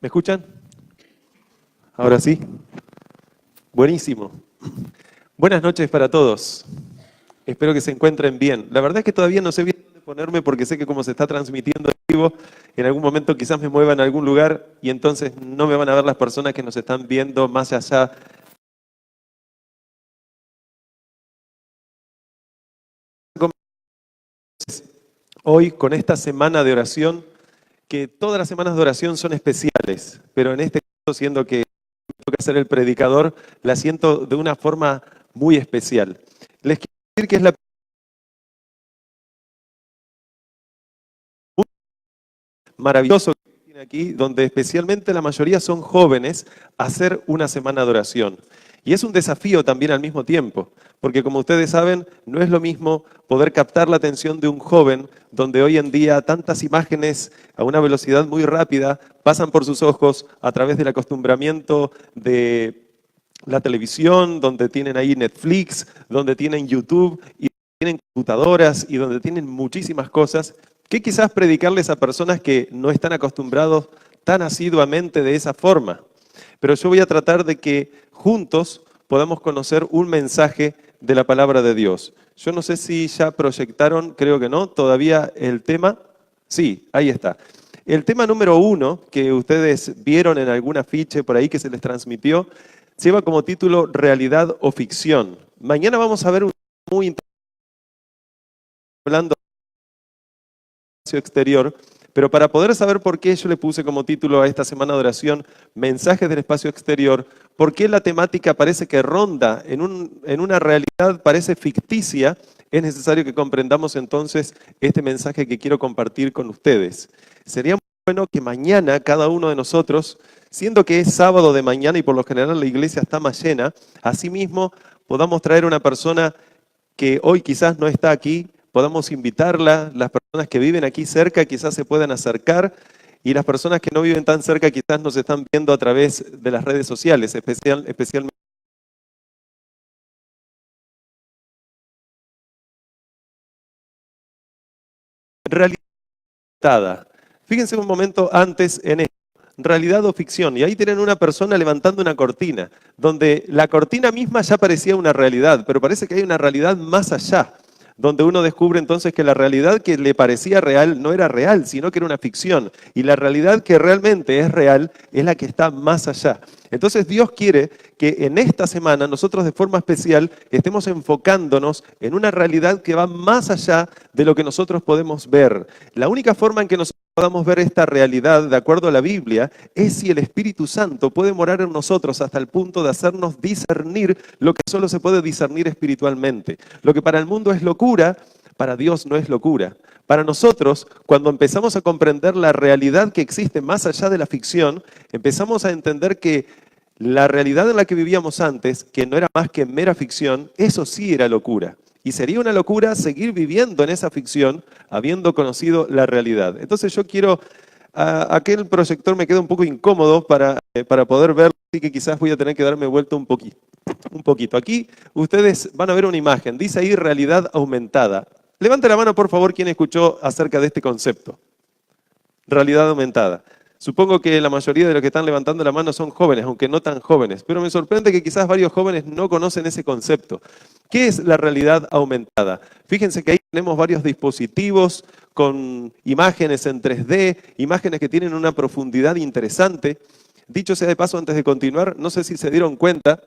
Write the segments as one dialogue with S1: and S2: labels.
S1: ¿Me escuchan? Ahora sí. Buenísimo. Buenas noches para todos. Espero que se encuentren bien. La verdad es que todavía no sé bien dónde ponerme porque sé que como se está transmitiendo en vivo, en algún momento quizás me mueva en algún lugar y entonces no me van a ver las personas que nos están viendo más allá. Hoy con esta semana de oración, que todas las semanas de oración son especiales, pero en este caso, siendo que tengo que ser el predicador, la siento de una forma muy especial. Les quiero decir que es la maravilloso que tiene aquí, donde especialmente la mayoría son jóvenes, hacer una semana de oración. Y es un desafío también al mismo tiempo, porque como ustedes saben, no es lo mismo poder captar la atención de un joven, donde hoy en día tantas imágenes a una velocidad muy rápida pasan por sus ojos a través del acostumbramiento de la televisión, donde tienen ahí Netflix, donde tienen YouTube y tienen computadoras y donde tienen muchísimas cosas, que quizás predicarles a personas que no están acostumbrados tan asiduamente de esa forma. Pero yo voy a tratar de que juntos podamos conocer un mensaje de la palabra de Dios. Yo no sé si ya proyectaron, creo que no, todavía el tema. Sí, ahí está. El tema número 1, que ustedes vieron en algún afiche por ahí que se les transmitió, lleva como título Realidad o Ficción. Mañana vamos a ver un muy interesante hablando del espacio exterior, pero para poder saber por qué yo le puse como título a esta semana de oración Mensajes del espacio exterior, por qué la temática parece que ronda en una realidad, parece ficticia, es necesario que comprendamos entonces este mensaje que quiero compartir con ustedes. Sería muy bueno que mañana cada uno de nosotros, siendo que es sábado de mañana y por lo general la iglesia está más llena, asimismo podamos traer una persona que hoy quizás no está aquí, podamos invitarla, las personas que viven aquí cerca quizás se puedan acercar y las personas que no viven tan cerca quizás nos están viendo a través de las redes sociales, especialmente. Realidad. Fíjense un momento antes en esto. Realidad o ficción. Y ahí tienen una persona levantando una cortina, donde la cortina misma ya parecía una realidad, pero parece que hay una realidad más allá, donde uno descubre entonces que la realidad que le parecía real no era real, sino que era una ficción. Y la realidad que realmente es real es la que está más allá. Entonces Dios quiere que en esta semana nosotros de forma especial estemos enfocándonos en una realidad que va más allá de lo que nosotros podemos ver. La única forma en que nosotros podamos ver esta realidad, de acuerdo a la Biblia, es si el Espíritu Santo puede morar en nosotros hasta el punto de hacernos discernir lo que solo se puede discernir espiritualmente. Lo que para el mundo es locura, para Dios no es locura. Para nosotros, cuando empezamos a comprender la realidad que existe más allá de la ficción, empezamos a entender que la realidad en la que vivíamos antes, que no era más que mera ficción, eso sí era locura. Y sería una locura seguir viviendo en esa ficción habiendo conocido la realidad. Entonces yo quiero, aquel proyector me queda un poco incómodo para poder verlo, así que quizás voy a tener que darme vuelta un poquito. Aquí ustedes van a ver una imagen, dice ahí realidad aumentada. Levante la mano por favor quien escuchó acerca de este concepto. Realidad aumentada. Supongo que la mayoría de los que están levantando la mano son jóvenes, aunque no tan jóvenes, pero me sorprende que quizás varios jóvenes no conocen ese concepto. ¿Qué es la realidad aumentada? Fíjense que ahí tenemos varios dispositivos con imágenes en 3D, imágenes que tienen una profundidad interesante. Dicho sea de paso, antes de continuar, no sé si se dieron cuenta,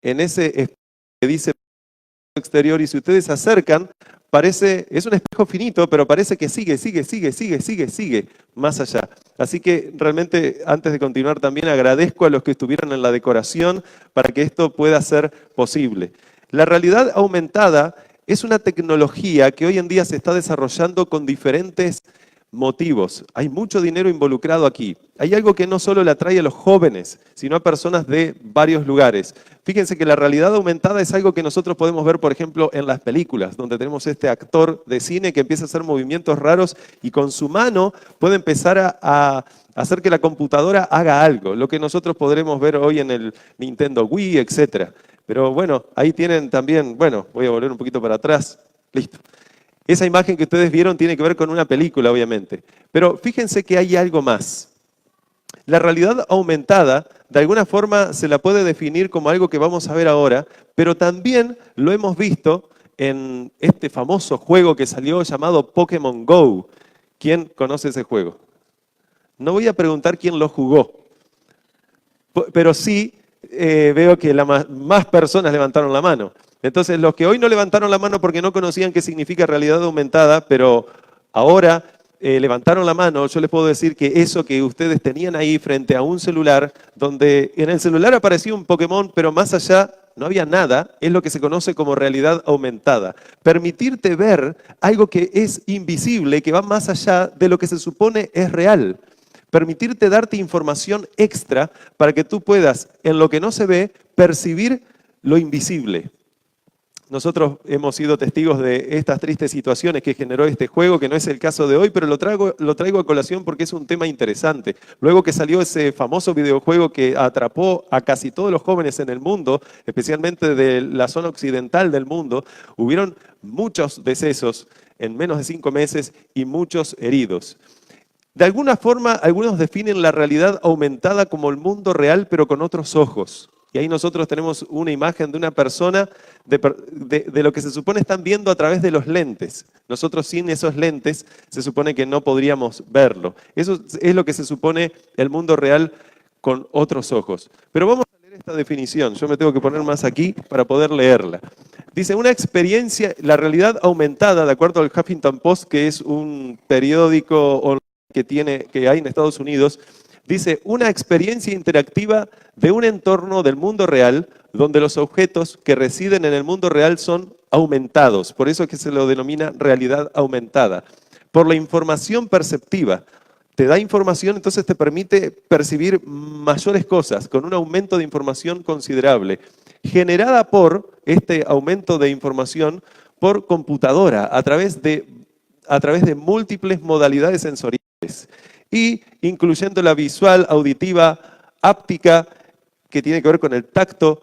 S1: en ese espejo que dice exterior, y si ustedes se acercan, es un espejo finito, pero parece que sigue más allá. Así que realmente, antes de continuar, también agradezco a los que estuvieron en la decoración para que esto pueda ser posible. La realidad aumentada es una tecnología que hoy en día se está desarrollando con diferentes motivos. Hay mucho dinero involucrado aquí. Hay algo que no solo le atrae a los jóvenes, sino a personas de varios lugares. Fíjense que la realidad aumentada es algo que nosotros podemos ver, por ejemplo, en las películas, donde tenemos este actor de cine que empieza a hacer movimientos raros y con su mano puede empezar a hacer que la computadora haga algo, lo que nosotros podremos ver hoy en el Nintendo Wii, etc. Pero bueno, ahí tienen también, bueno, voy a volver un poquito para atrás. Listo. Esa imagen que ustedes vieron tiene que ver con una película, obviamente. Pero fíjense que hay algo más. La realidad aumentada, de alguna forma, se la puede definir como algo que vamos a ver ahora, pero también lo hemos visto en este famoso juego que salió llamado Pokémon Go. ¿Quién conoce ese juego? No voy a preguntar quién lo jugó, pero sí veo que más personas levantaron la mano. Entonces, los que hoy no levantaron la mano porque no conocían qué significa realidad aumentada, pero ahora levantaron la mano, yo les puedo decir que eso que ustedes tenían ahí frente a un celular, donde en el celular aparecía un Pokémon, pero más allá no había nada, es lo que se conoce como realidad aumentada. Permitirte ver algo que es invisible, que va más allá de lo que se supone es real. Permitirte darte información extra para que tú puedas, en lo que no se ve, percibir lo invisible. Nosotros hemos sido testigos de estas tristes situaciones que generó este juego, que no es el caso de hoy, pero lo traigo a colación porque es un tema interesante. Luego que salió ese famoso videojuego que atrapó a casi todos los jóvenes en el mundo, especialmente de la zona occidental del mundo, hubieron muchos decesos en menos de 5 meses y muchos heridos. De alguna forma, algunos definen la realidad aumentada como el mundo real, pero con otros ojos. Y ahí nosotros tenemos una imagen de una persona, de lo que se supone están viendo a través de los lentes. Nosotros sin esos lentes se supone que no podríamos verlo. Eso es lo que se supone el mundo real con otros ojos. Pero vamos a leer esta definición. Yo me tengo que poner más aquí para poder leerla. Dice, una experiencia, la realidad aumentada, de acuerdo al Huffington Post, que es un periódico online que hay en Estados Unidos, dice, una experiencia interactiva de un entorno del mundo real donde los objetos que residen en el mundo real son aumentados. Por eso es que se lo denomina realidad aumentada. Por la información perceptiva. Te da información, entonces te permite percibir mayores cosas con un aumento de información considerable. Generada por este aumento de información por computadora a través de múltiples modalidades sensoriales. Y incluyendo la visual, auditiva, áptica, que tiene que ver con el tacto,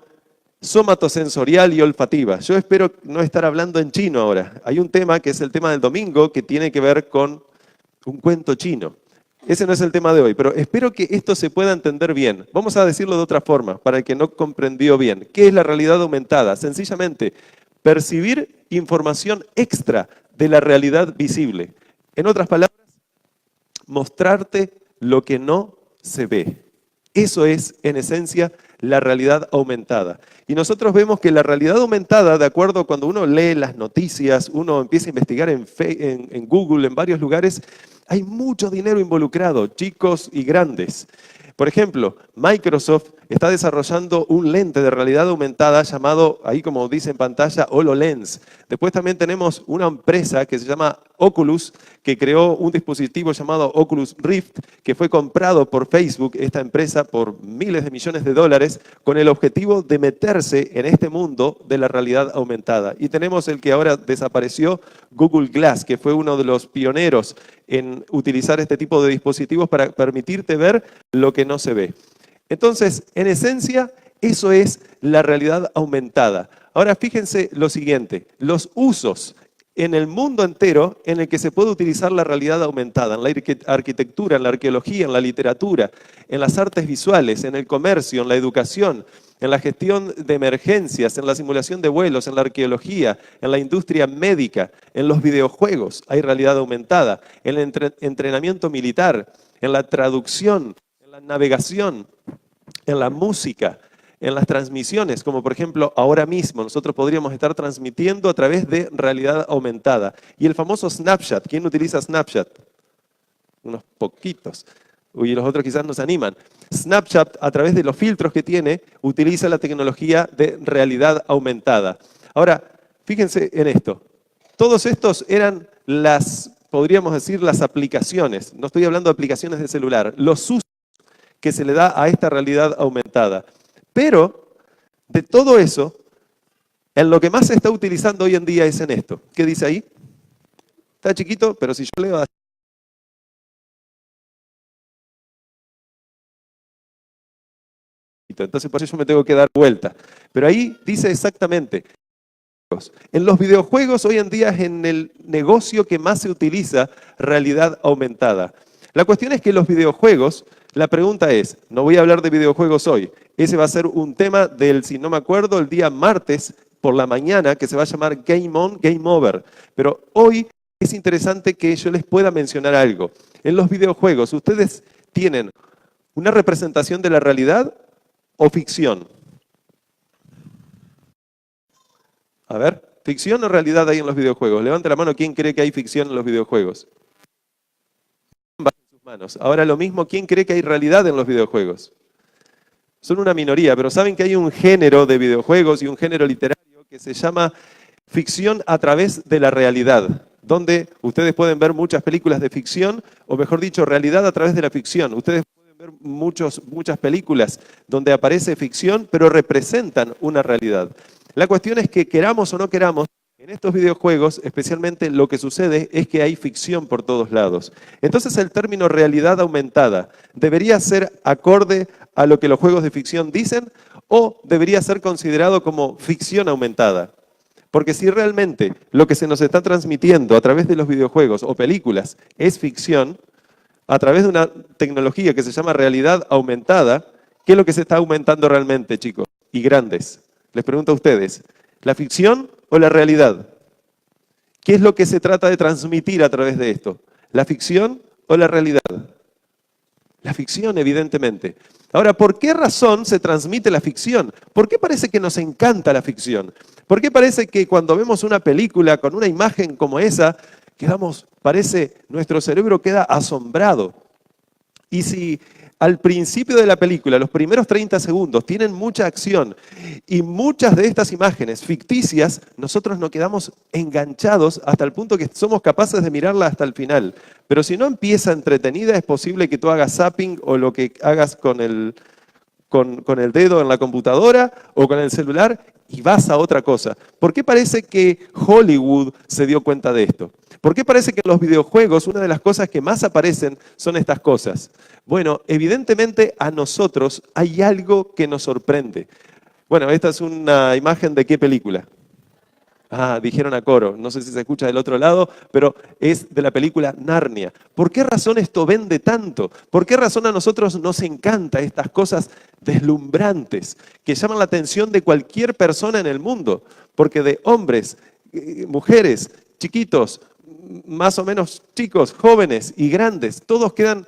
S1: somatosensorial y olfativa. Yo espero no estar hablando en chino ahora. Hay un tema que es el tema del domingo que tiene que ver con un cuento chino. Ese no es el tema de hoy, pero espero que esto se pueda entender bien. Vamos a decirlo de otra forma, para el que no comprendió bien. ¿Qué es la realidad aumentada? Sencillamente, percibir información extra de la realidad visible. En otras palabras, mostrarte lo que no se ve. Eso es, en esencia, la realidad aumentada. Y nosotros vemos que la realidad aumentada, de acuerdo cuando uno lee las noticias, uno empieza a investigar en Google, en varios lugares, hay mucho dinero involucrado, chicos y grandes. Por ejemplo, Microsoft está desarrollando un lente de realidad aumentada llamado, ahí como dice en pantalla, HoloLens. Después también tenemos una empresa que se llama Oculus, que creó un dispositivo llamado Oculus Rift, que fue comprado por Facebook, esta empresa, por miles de millones de dólares, con el objetivo de meterse en este mundo de la realidad aumentada. Y tenemos el que ahora desapareció, Google Glass, que fue uno de los pioneros en utilizar este tipo de dispositivos para permitirte ver lo que no se ve. Entonces, en esencia, eso es la realidad aumentada. Ahora, fíjense lo siguiente, los usos en el mundo entero en el que se puede utilizar la realidad aumentada, en la arquitectura, en la arqueología, en la literatura, en las artes visuales, en el comercio, en la educación, en la gestión de emergencias, en la simulación de vuelos, en la arqueología, en la industria médica, en los videojuegos, hay realidad aumentada, en el entrenamiento militar, en la traducción, en la navegación, en la música, en las transmisiones, como por ejemplo ahora mismo nosotros podríamos estar transmitiendo a través de realidad aumentada. Y el famoso Snapchat, ¿quién utiliza Snapchat? Unos poquitos. Y los otros quizás nos animan. Snapchat, a través de los filtros que tiene, utiliza la tecnología de realidad aumentada. Ahora, fíjense en esto. Todos estos eran podríamos decir, las aplicaciones. No estoy hablando de aplicaciones de celular. Los usos que se le da a esta realidad aumentada. Pero, de todo eso, en lo que más se está utilizando hoy en día es en esto. ¿Qué dice ahí? Está chiquito, pero si yo leo así. Entonces por eso yo me tengo que dar vuelta. Pero ahí dice exactamente, en los videojuegos hoy en día es en el negocio que más se utiliza realidad aumentada. La cuestión es que los videojuegos, La pregunta es, no voy a hablar de videojuegos hoy, ese va a ser un tema del, si no me acuerdo, el día martes por la mañana, que se va a llamar Game On, Game Over. Pero hoy es interesante que yo les pueda mencionar algo. En los videojuegos, ¿ustedes tienen una representación de la realidad o ficción? A ver, ¿ficción o realidad hay en los videojuegos? Levante la mano, ¿quién cree que hay ficción en los videojuegos? Bajen sus manos. Ahora lo mismo, ¿quién cree que hay realidad en los videojuegos? Son una minoría, pero saben que hay un género de videojuegos y un género literario que se llama ficción a través de la realidad, donde ustedes pueden ver muchas películas de ficción, o mejor dicho, realidad a través de la ficción. Ustedes pueden ver muchas películas donde aparece ficción, pero representan una realidad. La cuestión es que queramos o no queramos, en estos videojuegos, especialmente lo que sucede es que hay ficción por todos lados. Entonces el término realidad aumentada, ¿debería ser acorde a lo que los juegos de ficción dicen o debería ser considerado como ficción aumentada? Porque si realmente lo que se nos está transmitiendo a través de los videojuegos o películas es ficción, a través de una tecnología que se llama realidad aumentada, ¿qué es lo que se está aumentando realmente, chicos y grandes? Les pregunto a ustedes, ¿la ficción o la realidad? ¿Qué es lo que se trata de transmitir a través de esto? ¿La ficción o la realidad? La ficción, evidentemente. Ahora, ¿por qué razón se transmite la ficción? ¿Por qué parece que nos encanta la ficción? ¿Por qué parece que cuando vemos una película con una imagen como esa, nuestro cerebro queda asombrado? Y si al principio de la película, los primeros 30 segundos, tienen mucha acción y muchas de estas imágenes ficticias, nosotros nos quedamos enganchados hasta el punto que somos capaces de mirarla hasta el final. Pero si no empieza entretenida, es posible que tú hagas zapping o lo que hagas con el dedo en la computadora o con el celular y vas a otra cosa. ¿Por qué parece que Hollywood se dio cuenta de esto? ¿Por qué parece que en los videojuegos una de las cosas que más aparecen son estas cosas? Bueno, evidentemente a nosotros hay algo que nos sorprende. Bueno, esta es una imagen de qué película. Ah, dijeron a coro, no sé si se escucha del otro lado, pero es de la película Narnia. ¿Por qué razón esto vende tanto? ¿Por qué razón a nosotros nos encanta estas cosas deslumbrantes que llaman la atención de cualquier persona en el mundo? Porque de hombres, mujeres, chiquitos, más o menos chicos, jóvenes y grandes, todos quedan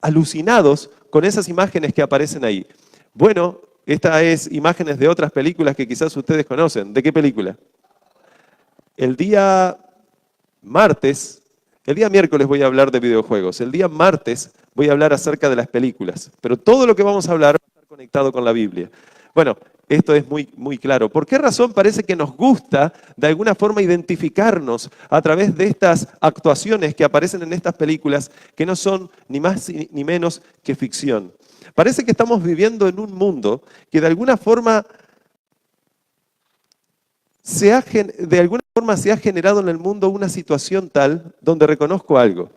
S1: alucinados con esas imágenes que aparecen ahí. Bueno, esta es imágenes de otras películas que quizás ustedes conocen. ¿De qué película? El día miércoles voy a hablar de videojuegos. El día martes voy a hablar acerca de las películas. Pero todo lo que vamos a hablar va a estar conectado con la Biblia. Bueno, esto es muy claro. ¿Por qué razón parece que nos gusta de alguna forma identificarnos a través de estas actuaciones que aparecen en estas películas que no son ni más ni menos que ficción? Parece que estamos viviendo en un mundo que de alguna forma se ha generado en el mundo una situación tal donde reconozco algo.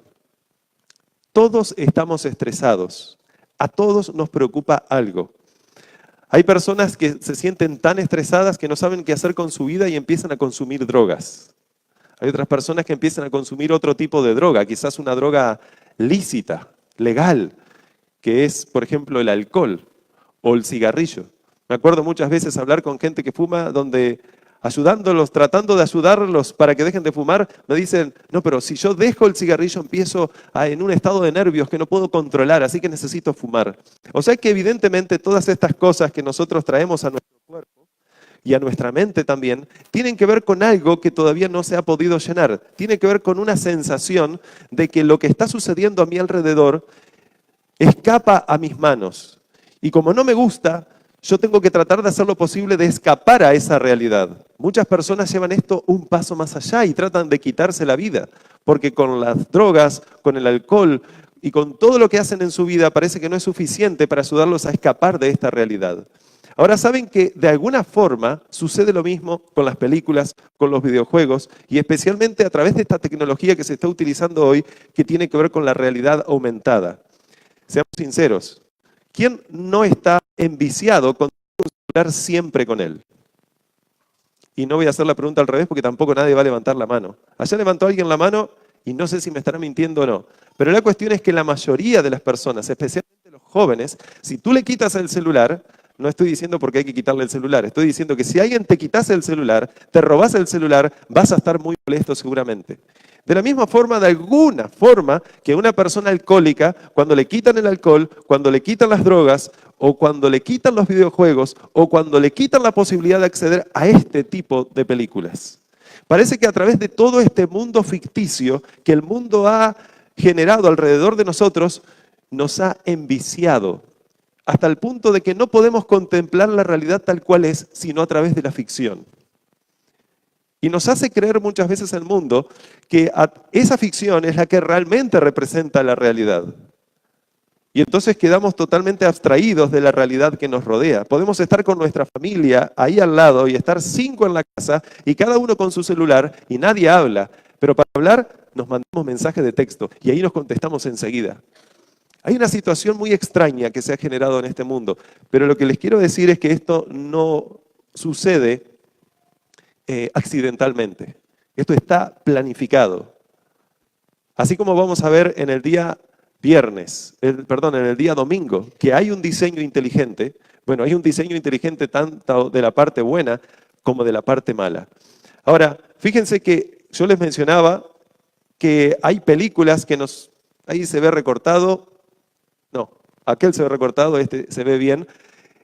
S1: Todos estamos estresados. A todos nos preocupa algo. Hay personas que se sienten tan estresadas que no saben qué hacer con su vida y empiezan a consumir drogas. Hay otras personas que empiezan a consumir otro tipo de droga, quizás una droga lícita, legal, que es, por ejemplo, el alcohol o el cigarrillo. Me acuerdo muchas veces hablar con gente que fuma, donde ayudándolos, tratando de ayudarlos para que dejen de fumar, me dicen, no, pero si yo dejo el cigarrillo empiezo en un estado de nervios que no puedo controlar, así que necesito fumar. O sea que evidentemente todas estas cosas que nosotros traemos a nuestro cuerpo y a nuestra mente también, tienen que ver con algo que todavía no se ha podido llenar. Tiene que ver con una sensación de que lo que está sucediendo a mi alrededor escapa a mis manos. Y como no me gusta, yo tengo que tratar de hacer lo posible de escapar a esa realidad. Muchas personas llevan esto un paso más allá y tratan de quitarse la vida, porque con las drogas, con el alcohol y con todo lo que hacen en su vida parece que no es suficiente para ayudarlos a escapar de esta realidad. Ahora saben que de alguna forma sucede lo mismo con las películas, con los videojuegos y especialmente a través de esta tecnología que se está utilizando hoy que tiene que ver con la realidad aumentada. Seamos sinceros, ¿quién no está enviciado con un celular siempre con él? Y no voy a hacer la pregunta al revés porque tampoco nadie va a levantar la mano. Allá levantó alguien la mano y no sé si me estará mintiendo o no, pero la cuestión es que la mayoría de las personas, especialmente los jóvenes, si tú le quitas el celular, no estoy diciendo porque hay que quitarle el celular, estoy diciendo que si alguien te quitase el celular, te robas el celular, vas a estar muy molesto seguramente. De la misma forma, de alguna forma, que una persona alcohólica, cuando le quitan el alcohol, cuando le quitan las drogas, o cuando le quitan los videojuegos, o cuando le quitan la posibilidad de acceder a este tipo de películas. Parece que a través de todo este mundo ficticio que el mundo ha generado alrededor de nosotros, nos ha enviciado hasta el punto de que no podemos contemplar la realidad tal cual es, sino a través de la ficción. Y nos hace creer muchas veces el mundo que esa ficción es la que realmente representa la realidad. Y entonces quedamos totalmente abstraídos de la realidad que nos rodea. Podemos estar con nuestra familia ahí al lado y estar 5 en la casa y cada uno con su celular y nadie habla. Pero para hablar nos mandamos mensajes de texto y ahí nos contestamos enseguida. Hay una situación muy extraña que se ha generado en este mundo, pero lo que les quiero decir es que esto no sucede accidentalmente. Esto está planificado. Así como vamos a ver en el día en el día domingo, que hay un diseño inteligente, bueno, hay un diseño inteligente tanto de la parte buena como de la parte mala. Ahora, fíjense que yo les mencionaba que hay películas que ahí se ve recortado, no, aquel se ve recortado, este se ve bien.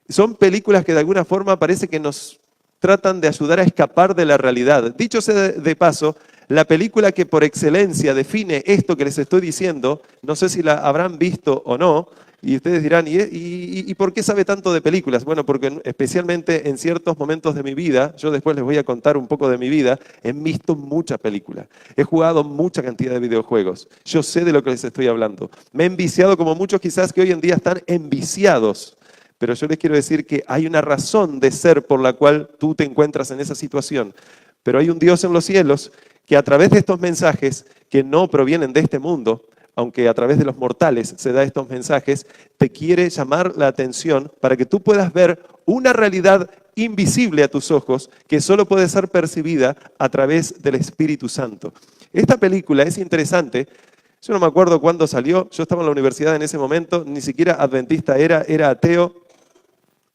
S1: Son películas que de alguna forma parece que nos tratan de ayudar a escapar de la realidad. Dicho sea de paso, la película que por excelencia define esto que les estoy diciendo, no sé si la habrán visto o no, y ustedes dirán, ¿y por qué sabe tanto de películas? Bueno, porque especialmente en ciertos momentos de mi vida, yo después les voy a contar un poco de mi vida, he visto muchas películas, he jugado mucha cantidad de videojuegos, yo sé de lo que les estoy hablando. Me he enviciado como muchos quizás que hoy en día están enviciados. Pero yo les quiero decir que hay una razón de ser por la cual tú te encuentras en esa situación. Pero hay un Dios en los cielos que a través de estos mensajes que no provienen de este mundo, aunque a través de los mortales se da estos mensajes, te quiere llamar la atención para que tú puedas ver una realidad invisible a tus ojos que solo puede ser percibida a través del Espíritu Santo. Esta película es interesante. Yo no me acuerdo cuándo salió, yo estaba en la universidad en ese momento, ni siquiera adventista era ateo.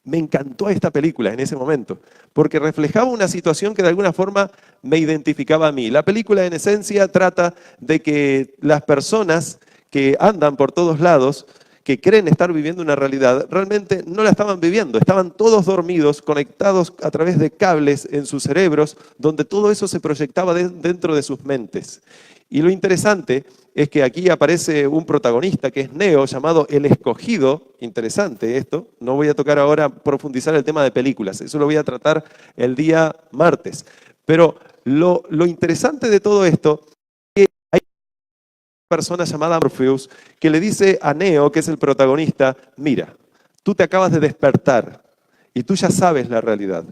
S1: Me encantó esta película en ese momento, porque reflejaba una situación que de alguna forma me identificaba a mí. La película en esencia trata de que las personas que andan por todos lados, que creen estar viviendo una realidad, realmente no la estaban viviendo. Estaban todos dormidos, conectados a través de cables en sus cerebros, donde todo eso se proyectaba dentro de sus mentes. Y lo interesante es que aquí aparece un protagonista que es Neo, llamado El Escogido. Interesante esto. No voy a tocar ahora profundizar el tema de películas, eso lo voy a tratar el día martes. Pero lo interesante de todo esto es que hay una persona llamada Morpheus que le dice a Neo, que es el protagonista, mira, tú te acabas de despertar y tú ya sabes la realidad.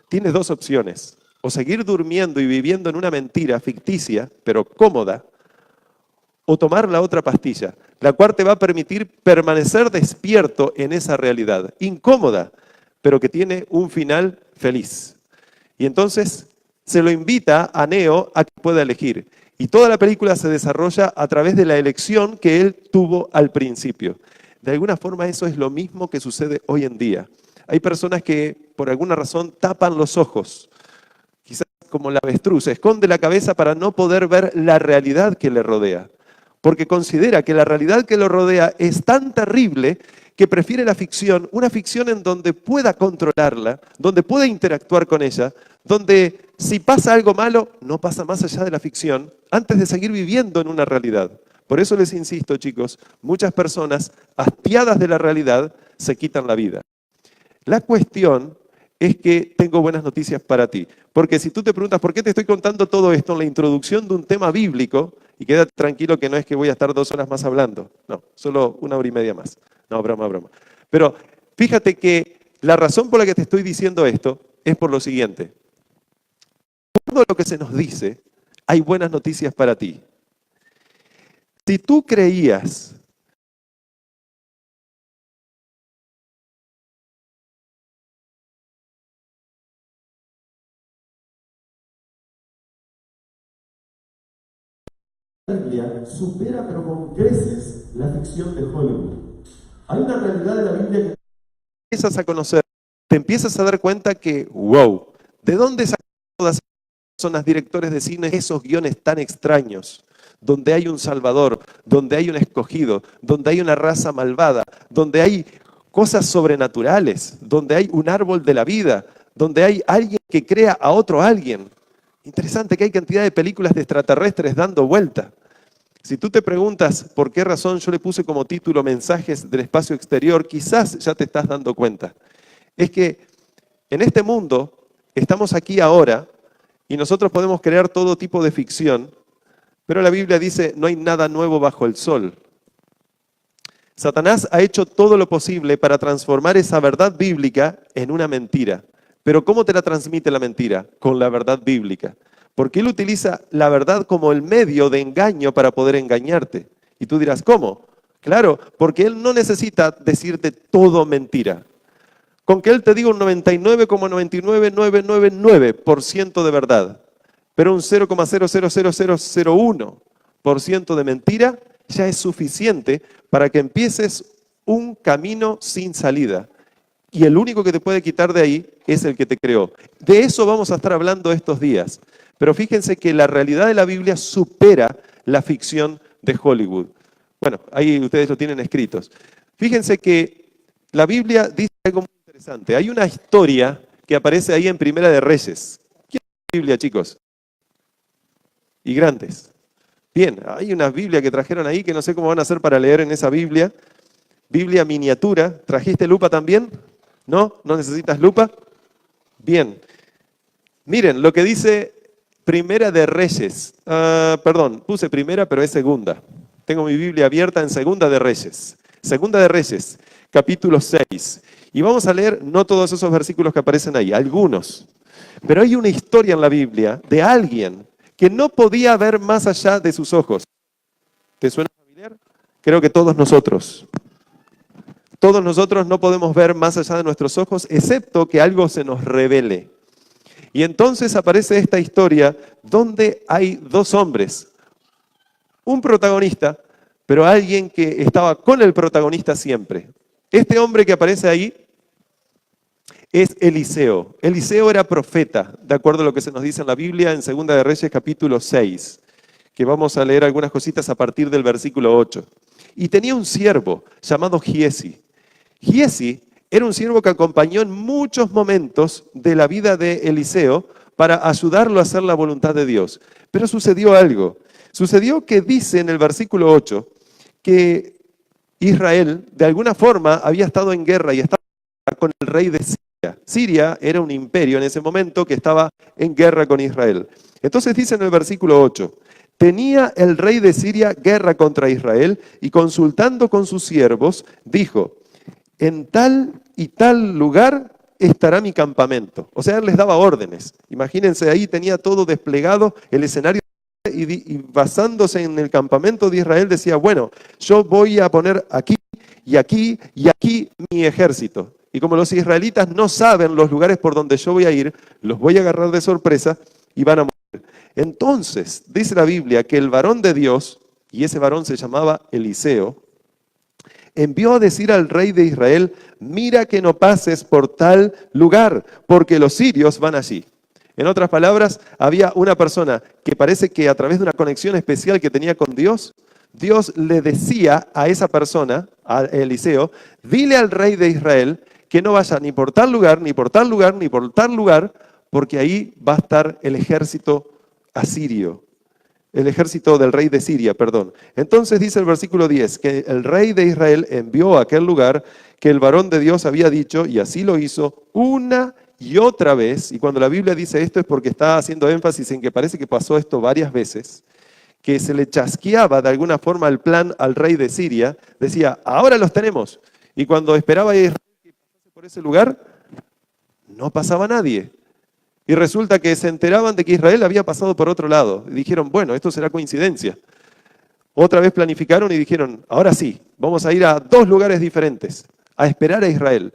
S1: Tienes dos opciones, o seguir durmiendo y viviendo en una mentira ficticia, pero cómoda, o tomar la otra pastilla, la cual te va a permitir permanecer despierto en esa realidad, incómoda, pero que tiene un final feliz. Y entonces se lo invita a Neo a que pueda elegir. Y toda la película se desarrolla a través de la elección que él tuvo al principio. De alguna forma eso es lo mismo que sucede hoy en día. Hay personas que por alguna razón tapan los ojos, quizás como la avestruz, esconde la cabeza para no poder ver la realidad que le rodea, porque considera que la realidad que lo rodea es tan terrible que prefiere la ficción, una ficción en donde pueda controlarla, donde pueda interactuar con ella, donde si pasa algo malo, no pasa más allá de la ficción, antes de seguir viviendo en una realidad. Por eso les insisto, chicos, muchas personas hastiadas de la realidad se quitan la vida. La cuestión es que tengo buenas noticias para ti. Porque si tú te preguntas, ¿por qué te estoy contando todo esto en la introducción de un tema bíblico? Y quédate tranquilo que no es que voy a estar 2 horas más hablando. No, solo 1 hora y media más. No, broma, broma. Pero fíjate que la razón por la que te estoy diciendo esto es por lo siguiente. Todo lo que se nos dice, hay buenas noticias para ti. Si tú creías
S2: La Biblia supera, pero con creces, la ficción de Hollywood. Hay una realidad de la Biblia que
S1: empiezas a conocer, te empiezas a dar cuenta que, wow, ¿de dónde sacan todas esas personas, directores de cine, esos guiones tan extraños? Donde hay un salvador, donde hay un escogido, donde hay una raza malvada, donde hay cosas sobrenaturales, donde hay un árbol de la vida, donde hay alguien que crea a otro alguien. Interesante que hay cantidad de películas de extraterrestres dando vuelta. Si tú te preguntas por qué razón yo le puse como título Mensajes del Espacio Exterior, quizás ya te estás dando cuenta. Es que en este mundo estamos aquí ahora y nosotros podemos crear todo tipo de ficción, pero la Biblia dice no hay nada nuevo bajo el sol. Satanás ha hecho todo lo posible para transformar esa verdad bíblica en una mentira. Pero ¿cómo te la transmite la mentira? Con la verdad bíblica. Porque él utiliza la verdad como el medio de engaño para poder engañarte. Y tú dirás, ¿cómo? Claro, porque él no necesita decirte todo mentira. Con que él te diga un 99,99999% de verdad, pero un 0,000001% de mentira, ya es suficiente para que empieces un camino sin salida. Y el único que te puede quitar de ahí es el que te creó. De eso vamos a estar hablando estos días. Pero fíjense que la realidad de la Biblia supera la ficción de Hollywood. Bueno, ahí ustedes lo tienen escritos. Fíjense que la Biblia dice algo muy interesante. Hay una historia que aparece ahí en Primera de Reyes. ¿Quién es la Biblia, chicos? Y grandes. Bien, hay una Biblia que trajeron ahí que no sé cómo van a hacer para leer en esa Biblia. Biblia miniatura. ¿Trajiste lupa también? ¿No? ¿No necesitas lupa? Bien. Miren lo que dice Primera de Reyes. Perdón, puse primera, pero es segunda. Tengo mi Biblia abierta en Segunda de Reyes. Segunda de Reyes, capítulo 6. Y vamos a leer no todos esos versículos que aparecen ahí, algunos. Pero hay una historia en la Biblia de alguien que no podía ver más allá de sus ojos. ¿Te suena familiar? Creo que todos nosotros. Todos nosotros no podemos ver más allá de nuestros ojos, excepto que algo se nos revele. Y entonces aparece esta historia donde hay dos hombres, un protagonista, pero alguien que estaba con el protagonista siempre. Este hombre que aparece ahí es Eliseo. Eliseo era profeta, de acuerdo a lo que se nos dice en la Biblia en Segunda de Reyes capítulo 6, que vamos a leer algunas cositas a partir del versículo 8. Y tenía un siervo llamado Giesi. Giesi era un siervo que acompañó en muchos momentos de la vida de Eliseo para ayudarlo a hacer la voluntad de Dios. Pero sucedió algo. Sucedió que dice en el versículo 8 que Israel de alguna forma había estado en guerra y estaba con el rey de Siria. Siria era un imperio en ese momento que estaba en guerra con Israel. Entonces dice en el versículo 8, tenía el rey de Siria guerra contra Israel y consultando con sus siervos dijo, en tal y tal lugar estará mi campamento. O sea, él les daba órdenes. Imagínense, ahí tenía todo desplegado, el escenario, y basándose en el campamento de Israel decía, bueno, yo voy a poner aquí y aquí y aquí mi ejército. Y como los israelitas no saben los lugares por donde yo voy a ir, los voy a agarrar de sorpresa y van a morir. Entonces, dice la Biblia que el varón de Dios, y ese varón se llamaba Eliseo, envió a decir al rey de Israel, mira que no pases por tal lugar, porque los sirios van allí. En otras palabras, había una persona que parece que a través de una conexión especial que tenía con Dios, Dios le decía a esa persona, a Eliseo, dile al rey de Israel que no vaya ni por tal lugar, ni por tal lugar, ni por tal lugar, porque ahí va a estar el ejército asirio. El ejército del rey de Siria, perdón. Entonces dice el versículo 10, que el rey de Israel envió a aquel lugar que el varón de Dios había dicho, y así lo hizo una y otra vez. Y cuando la Biblia dice esto es porque está haciendo énfasis en que parece que pasó esto varias veces, que se le chasqueaba de alguna forma el plan al rey de Siria, decía, ahora los tenemos. Y cuando esperaba a Israel que pasase por ese lugar, no pasaba nadie. Y resulta que se enteraban de que Israel había pasado por otro lado. Y dijeron, bueno, esto será coincidencia. Otra vez planificaron y dijeron, ahora sí, vamos a ir a dos lugares diferentes, a esperar a Israel.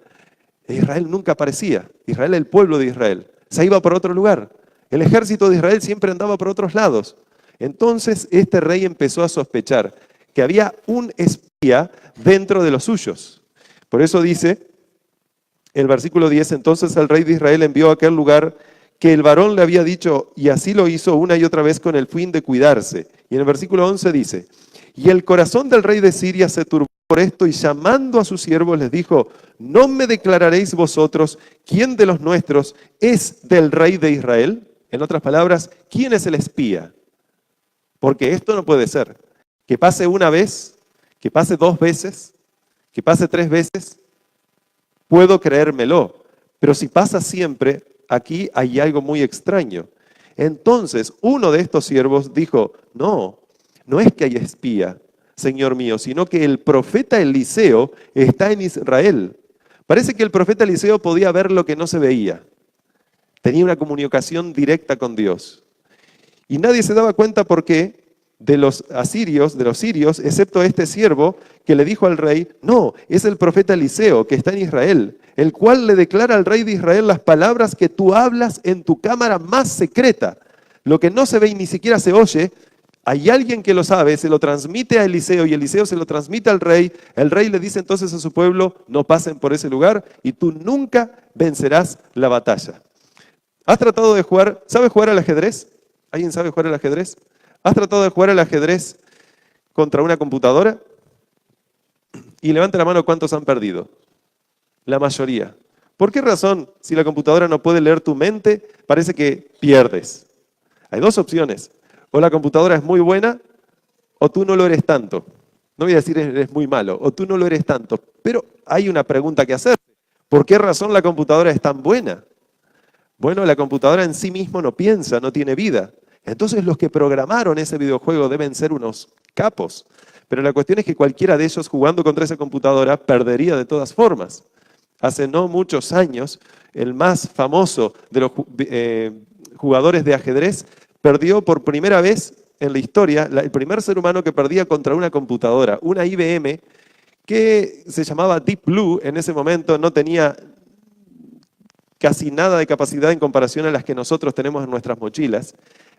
S1: E Israel nunca aparecía. Israel, el pueblo de Israel, se iba por otro lugar. El ejército de Israel siempre andaba por otros lados. Entonces este rey empezó a sospechar que había un espía dentro de los suyos. Por eso dice el versículo 10, entonces el rey de Israel envió a aquel lugar que el varón le había dicho, y así lo hizo una y otra vez con el fin de cuidarse. Y en el versículo 11 dice, y el corazón del rey de Siria se turbó por esto, y llamando a sus siervos les dijo, ¿no me declararéis vosotros quién de los nuestros es del rey de Israel? En otras palabras, ¿quién es el espía? Porque esto no puede ser. Que pase una vez, que pase 2 veces, que pase 3 veces, puedo creérmelo. Pero si pasa siempre, aquí hay algo muy extraño. Entonces, uno de estos siervos dijo, no es que haya espía, señor mío, sino que el profeta Eliseo está en Israel. Parece que el profeta Eliseo podía ver lo que no se veía. Tenía una comunicación directa con Dios. Y nadie se daba cuenta por qué de los sirios, excepto este siervo que le dijo al rey, no, es el profeta Eliseo que está en Israel, el cual le declara al rey de Israel las palabras que tú hablas en tu cámara más secreta. Lo que no se ve y ni siquiera se oye, hay alguien que lo sabe, se lo transmite a Eliseo y Eliseo se lo transmite al rey. El rey le dice entonces a su pueblo, no pasen por ese lugar y tú nunca vencerás la batalla. ¿Has tratado de jugar? ¿Sabes jugar al ajedrez? ¿Alguien sabe jugar al ajedrez? ¿Has tratado de jugar al ajedrez contra una computadora? Y levanta la mano, ¿cuántos han perdido? La mayoría. ¿Por qué razón, si la computadora no puede leer tu mente, parece que pierdes? Hay 2 opciones. O la computadora es muy buena, o tú no lo eres tanto. No voy a decir eres muy malo, o tú no lo eres tanto. Pero hay una pregunta que hacer. ¿Por qué razón la computadora es tan buena? Bueno, la computadora en sí misma no piensa, no tiene vida. Entonces los que programaron ese videojuego deben ser unos capos. Pero la cuestión es que cualquiera de ellos jugando contra esa computadora perdería de todas formas. Hace no muchos años, el más famoso de los jugadores de ajedrez perdió por primera vez en la historia, el primer ser humano que perdía contra una computadora, una IBM que se llamaba Deep Blue en ese momento, no tenía casi nada de capacidad en comparación a las que nosotros tenemos en nuestras mochilas.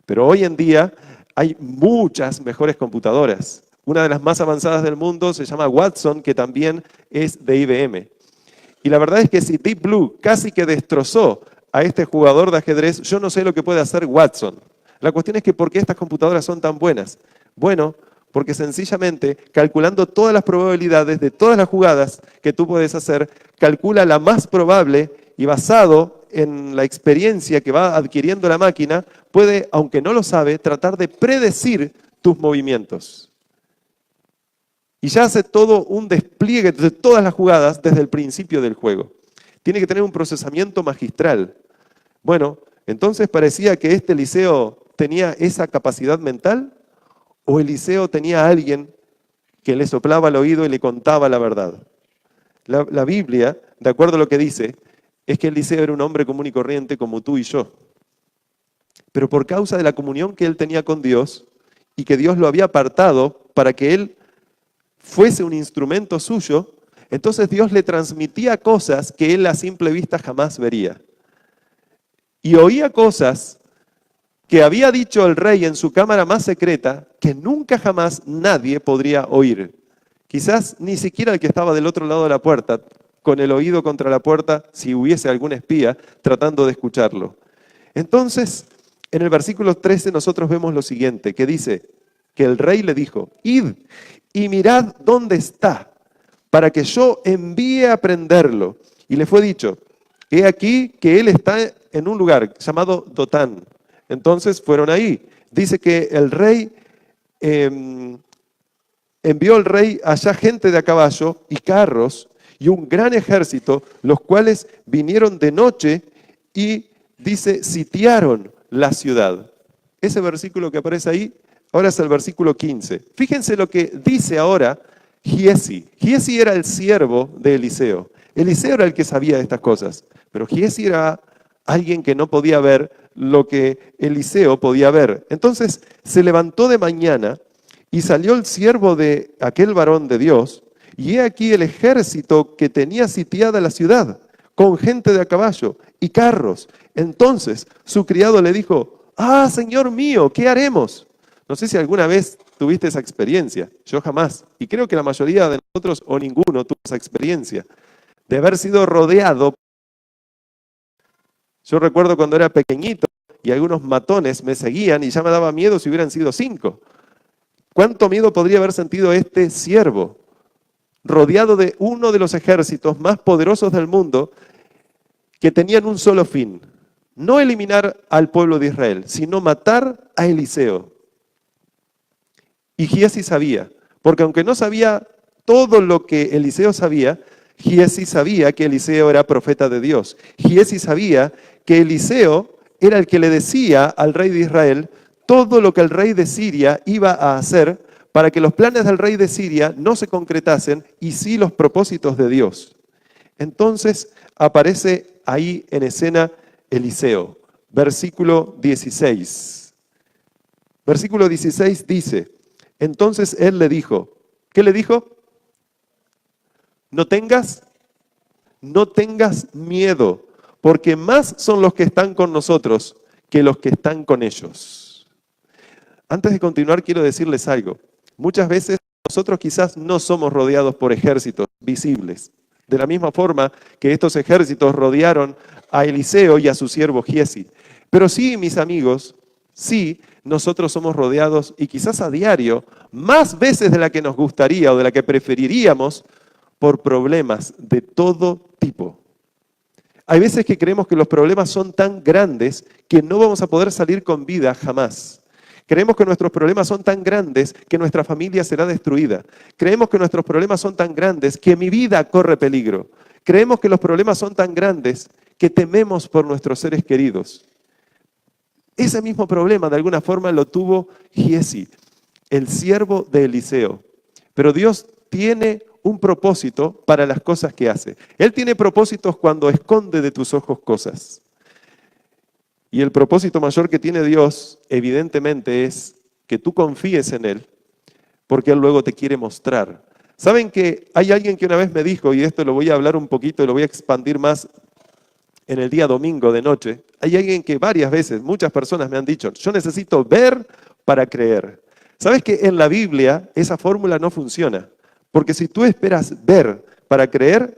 S1: Pero hoy en día hay muchas mejores computadoras. Una de las más avanzadas del mundo se llama Watson, que también es de IBM. Y la verdad es que si Deep Blue casi que destrozó a este jugador de ajedrez, yo no sé lo que puede hacer Watson. La cuestión es que ¿por qué estas computadoras son tan buenas? Bueno, porque sencillamente, calculando todas las probabilidades de todas las jugadas que tú puedes hacer, calcula la más probable y basado en la experiencia que va adquiriendo la máquina, puede, aunque no lo sabe, tratar de predecir tus movimientos. Y ya hace todo un despliegue de todas las jugadas desde el principio del juego. Tiene que tener un procesamiento magistral. Bueno, entonces parecía que este Eliseo tenía esa capacidad mental, o Eliseo tenía a alguien que le soplaba al oído y le contaba la verdad. La Biblia, de acuerdo a lo que dice, es que Eliseo era un hombre común y corriente como tú y yo. Pero por causa de la comunión que él tenía con Dios y que Dios lo había apartado para que él fuese un instrumento suyo, entonces Dios le transmitía cosas que él a simple vista jamás vería. Y oía cosas que había dicho el rey en su cámara más secreta que nunca jamás nadie podría oír. Quizás ni siquiera el que estaba del otro lado de la puerta, con el oído contra la puerta, si hubiese algún espía tratando de escucharlo. Entonces, en el versículo 13 nosotros vemos lo siguiente, que dice que el rey le dijo, id y mirad dónde está, para que yo envíe a prenderlo. Y le fue dicho, he aquí que él está en un lugar llamado Dotán. Entonces fueron ahí. Dice que el rey envió el rey allá gente de a caballo y carros y un gran ejército, los cuales vinieron de noche y, dice, sitiaron la ciudad. Ese versículo que aparece ahí, ahora es el versículo 15. Fíjense lo que dice ahora Giesi. Giesi era el siervo de Eliseo. Eliseo era el que sabía de estas cosas, pero Giesi era alguien que no podía ver lo que Eliseo podía ver. Entonces se levantó de mañana y salió el siervo de aquel varón de Dios, y he aquí el ejército que tenía sitiada la ciudad, con gente de a caballo y carros. Entonces su criado le dijo, señor mío, ¿qué haremos? No sé si alguna vez tuviste esa experiencia, yo jamás. Y creo que la mayoría de nosotros o ninguno tuvo esa experiencia de haber sido rodeado. Yo recuerdo cuando era pequeñito y algunos matones me seguían y ya me daba miedo si hubieran sido 5. ¿Cuánto miedo podría haber sentido este siervo, rodeado de uno de los ejércitos más poderosos del mundo, que tenían un solo fin? No eliminar al pueblo de Israel, sino matar a Eliseo. Y Giezi sabía, porque aunque no sabía todo lo que Eliseo sabía, Giezi sabía que Eliseo era profeta de Dios. Giezi sabía que Eliseo era el que le decía al rey de Israel todo lo que el rey de Siria iba a hacer para que los planes del rey de Siria no se concretasen y sí los propósitos de Dios. Entonces aparece ahí en escena Eliseo, versículo 16. Versículo 16 dice, entonces él le dijo, ¿qué le dijo? No tengas miedo, porque más son los que están con nosotros que los que están con ellos. Antes de continuar, quiero decirles algo. Muchas veces nosotros quizás no somos rodeados por ejércitos visibles, de la misma forma que estos ejércitos rodearon a Eliseo y a su siervo Giezi. Pero sí, mis amigos, sí, nosotros somos rodeados, y quizás a diario, más veces de la que nos gustaría o de la que preferiríamos, por problemas de todo tipo. Hay veces que creemos que los problemas son tan grandes que no vamos a poder salir con vida jamás. Creemos que nuestros problemas son tan grandes que nuestra familia será destruida. Creemos que nuestros problemas son tan grandes que mi vida corre peligro. Creemos que los problemas son tan grandes que tememos por nuestros seres queridos. Ese mismo problema de alguna forma lo tuvo Giezi, el siervo de Eliseo. Pero Dios tiene un propósito para las cosas que hace. Él tiene propósitos cuando esconde de tus ojos cosas. Y el propósito mayor que tiene Dios, evidentemente, es que tú confíes en Él, porque Él luego te quiere mostrar. ¿Saben que hay alguien que una vez me dijo, y esto lo voy a hablar un poquito y lo voy a expandir más en el día domingo de noche? Hay alguien que varias veces, muchas personas me han dicho, yo necesito ver para creer. ¿Sabes que en la Biblia esa fórmula no funciona? Porque si tú esperas ver para creer,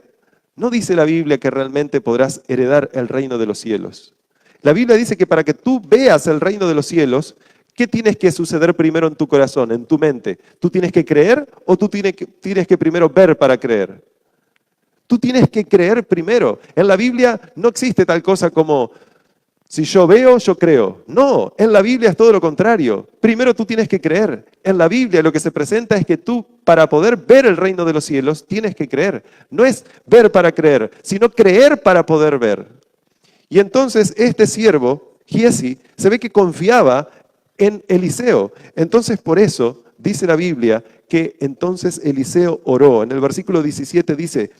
S1: no dice la Biblia que realmente podrás heredar el reino de los cielos. La Biblia dice que para que tú veas el reino de los cielos, ¿qué tienes que suceder primero en tu corazón, en tu mente? ¿Tú tienes que creer o tú tienes que primero ver para creer? Tú tienes que creer primero. En la Biblia no existe tal cosa como, si yo veo, yo creo. No, en la Biblia es todo lo contrario. Primero tú tienes que creer. En la Biblia lo que se presenta es que tú, para poder ver el reino de los cielos, tienes que creer. No es ver para creer, sino creer para poder ver. Y entonces este siervo, Giezi, se ve que confiaba en Eliseo. Entonces por eso dice la Biblia que entonces Eliseo oró. En el versículo 17 dice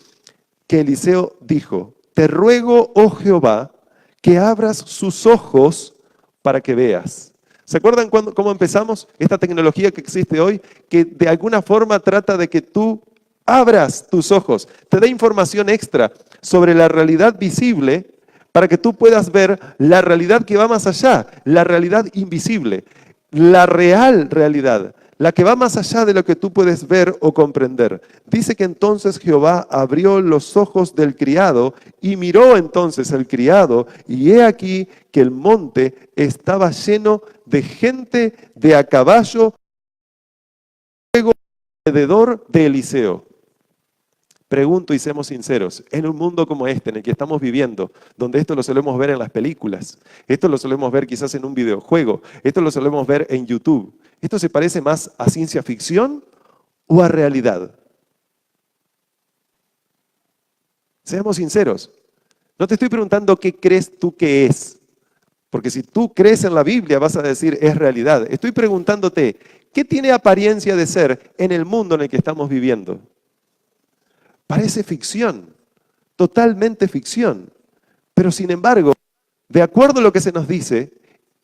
S1: que Eliseo dijo, te ruego, oh Jehová, que abras sus ojos para que veas. ¿Se acuerdan cómo empezamos? Esta tecnología que existe hoy, que de alguna forma trata de que tú abras tus ojos, te da información extra sobre la realidad visible para que tú puedas ver la realidad que va más allá, la realidad invisible, la real realidad, la que va más allá de lo que tú puedes ver o comprender. Dice que entonces Jehová abrió los ojos del criado y miró entonces el criado, y he aquí que el monte estaba lleno de gente de a caballo alrededor de Eliseo. Pregunto y seamos sinceros, en un mundo como este, en el que estamos viviendo, donde esto lo solemos ver en las películas, esto lo solemos ver quizás en un videojuego, esto lo solemos ver en YouTube, ¿esto se parece más a ciencia ficción o a realidad? Seamos sinceros, no te estoy preguntando qué crees tú que es, porque si tú crees en la Biblia vas a decir es realidad. Estoy preguntándote, ¿qué tiene apariencia de ser en el mundo en el que estamos viviendo? Parece ficción, totalmente ficción. Pero sin embargo, de acuerdo a lo que se nos dice,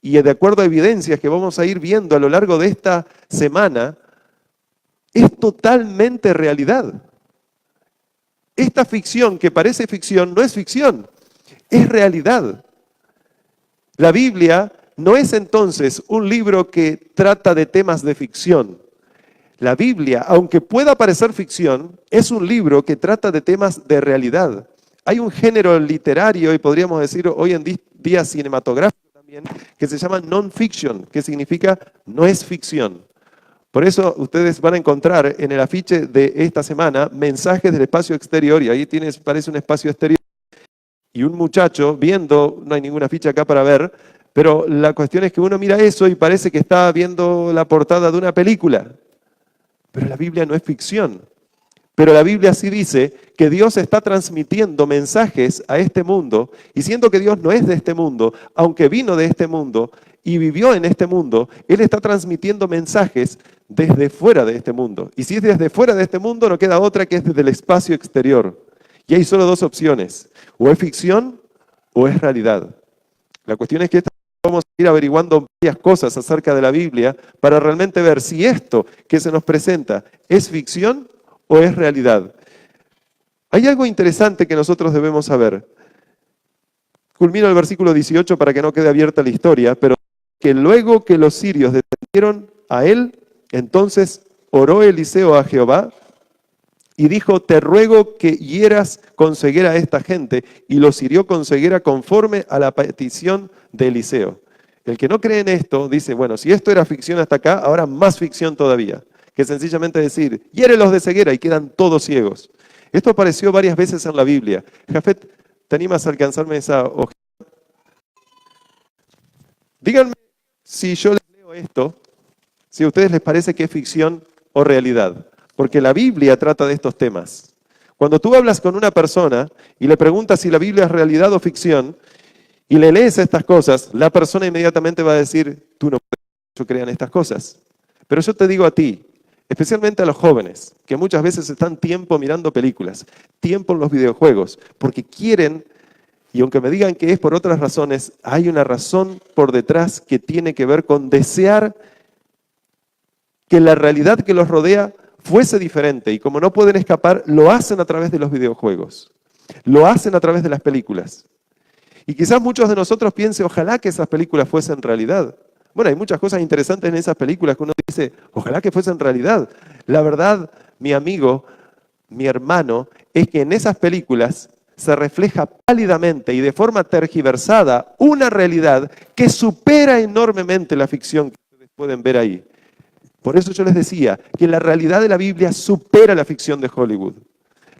S1: y de acuerdo a evidencias que vamos a ir viendo a lo largo de esta semana, es totalmente realidad. Esta ficción que parece ficción no es ficción, es realidad. La Biblia no es entonces un libro que trata de temas de ficción. La Biblia, aunque pueda parecer ficción, es un libro que trata de temas de realidad. Hay un género literario, y podríamos decir hoy en día cinematográfico también, que se llama non-fiction, que significa no es ficción. Por eso ustedes van a encontrar en el afiche de esta semana mensajes del espacio exterior, y ahí parece un espacio exterior, y un muchacho viendo, no hay ninguna ficha acá para ver, pero la cuestión es que uno mira eso y parece que está viendo la portada de una película. Pero la Biblia no es ficción. Pero la Biblia sí dice que Dios está transmitiendo mensajes a este mundo, y siendo que Dios no es de este mundo, aunque vino de este mundo y vivió en este mundo, Él está transmitiendo mensajes desde fuera de este mundo. Y si es desde fuera de este mundo, no queda otra que es desde el espacio exterior. Y hay solo dos opciones: o es ficción o es realidad. La cuestión es que vamos a ir averiguando varias cosas acerca de la Biblia para realmente ver si esto que se nos presenta es ficción o es realidad. Hay algo interesante que nosotros debemos saber. Culmino el versículo 18 para que no quede abierta la historia, pero que luego que los sirios detuvieron a él, entonces oró Eliseo a Jehová y dijo: te ruego que hieras con ceguera a esta gente, y los hirió con ceguera conforme a la petición de Eliseo. El que no cree en esto dice, bueno, si esto era ficción hasta acá, ahora más ficción todavía, que sencillamente decir, hiérelos de ceguera y quedan todos ciegos. Esto apareció varias veces en la Biblia. Jafet, ¿te animas a alcanzarme esa hoja? Díganme si yo les leo esto, si a ustedes les parece que es ficción o realidad, porque la Biblia trata de estos temas. Cuando tú hablas con una persona y le preguntas si la Biblia es realidad o ficción, y le lees estas cosas, la persona inmediatamente va a decir, tú no puedes que yo crea en estas cosas. Pero yo te digo a ti, especialmente a los jóvenes, que muchas veces están tiempo mirando películas, tiempo en los videojuegos, porque quieren, y aunque me digan que es por otras razones, hay una razón por detrás que tiene que ver con desear que la realidad que los rodea fuese diferente, y como no pueden escapar, lo hacen a través de los videojuegos, lo hacen a través de las películas. Y quizás muchos de nosotros piensen, ojalá que esas películas fuesen realidad. Bueno, hay muchas cosas interesantes en esas películas que uno dice, ojalá que fuesen realidad. La verdad, mi amigo, mi hermano, es que en esas películas se refleja pálidamente y de forma tergiversada una realidad que supera enormemente la ficción que ustedes pueden ver ahí. Por eso yo les decía que la realidad de la Biblia supera la ficción de Hollywood.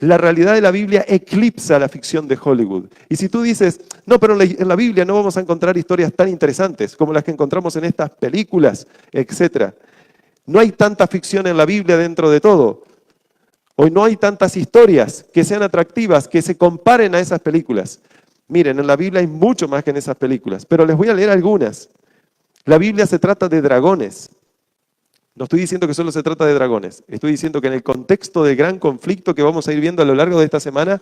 S1: La realidad de la Biblia eclipsa la ficción de Hollywood. Y si tú dices, no, pero en la Biblia no vamos a encontrar historias tan interesantes como las que encontramos en estas películas, etc. No hay tanta ficción en la Biblia dentro de todo. Hoy no hay tantas historias que sean atractivas, que se comparen a esas películas. Miren, en la Biblia hay mucho más que en esas películas, pero les voy a leer algunas. La Biblia se trata de dragones. No estoy diciendo que solo se trata de dragones. Estoy diciendo que en el contexto del gran conflicto que vamos a ir viendo a lo largo de esta semana,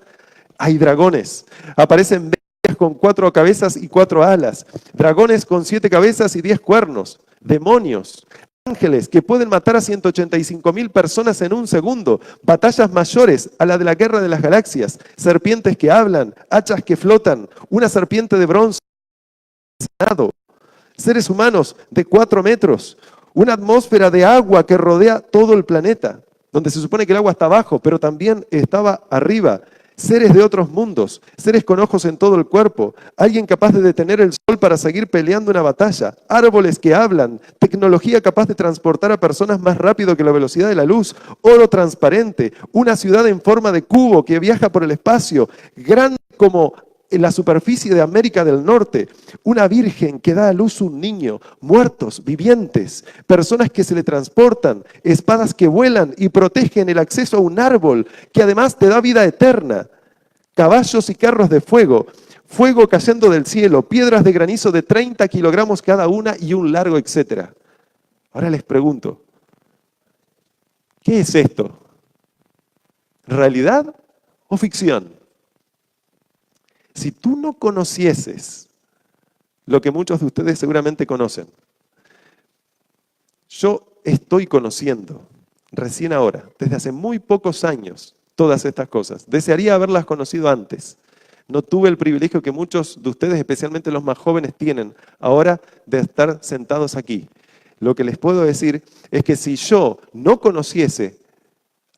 S1: hay dragones. Aparecen bestias con 4 cabezas y 4 alas. Dragones con 7 cabezas y 10 cuernos. Demonios. Ángeles que pueden matar a 185.000 personas en un segundo. Batallas mayores a la de la guerra de las galaxias. Serpientes que hablan. Hachas que flotan. Una serpiente de bronce. Seres humanos de 4 metros. Una atmósfera de agua que rodea todo el planeta, donde se supone que el agua está abajo, pero también estaba arriba. Seres de otros mundos, seres con ojos en todo el cuerpo, alguien capaz de detener el sol para seguir peleando una batalla, árboles que hablan, tecnología capaz de transportar a personas más rápido que la velocidad de la luz, oro transparente, una ciudad en forma de cubo que viaja por el espacio, grande como en la superficie de América del Norte, una virgen que da a luz un niño, muertos, vivientes, personas que se le transportan, espadas que vuelan y protegen el acceso a un árbol que además te da vida eterna, caballos y carros de fuego, fuego cayendo del cielo, piedras de granizo de 30 kilogramos cada una y un largo, etcétera. Ahora les pregunto, ¿qué es esto? ¿Realidad o ficción? Si tú no conocieses lo que muchos de ustedes seguramente conocen, yo estoy conociendo recién ahora, desde hace muy pocos años, todas estas cosas. Desearía haberlas conocido antes. No tuve el privilegio que muchos de ustedes, especialmente los más jóvenes, tienen ahora de estar sentados aquí. Lo que les puedo decir es que si yo no conociese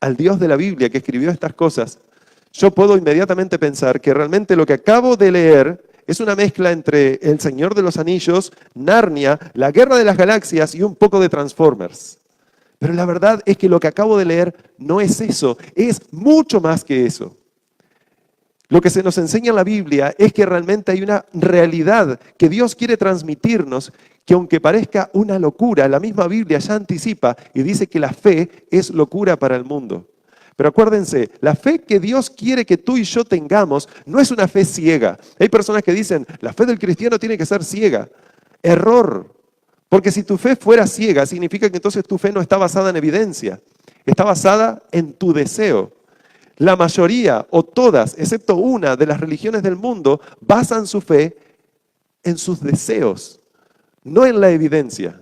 S1: al Dios de la Biblia que escribió estas cosas, yo puedo inmediatamente pensar que realmente lo que acabo de leer es una mezcla entre El Señor de los Anillos, Narnia, La Guerra de las Galaxias y un poco de Transformers. Pero la verdad es que lo que acabo de leer no es eso, es mucho más que eso. Lo que se nos enseña en la Biblia es que realmente hay una realidad que Dios quiere transmitirnos, que aunque parezca una locura, la misma Biblia ya anticipa y dice que la fe es locura para el mundo. Pero acuérdense, la fe que Dios quiere que tú y yo tengamos no es una fe ciega. Hay personas que dicen, la fe del cristiano tiene que ser ciega. Error. Porque si tu fe fuera ciega, significa que entonces tu fe no está basada en evidencia. Está basada en tu deseo. La mayoría o todas, excepto una de las religiones del mundo, basan su fe en sus deseos, no en la evidencia.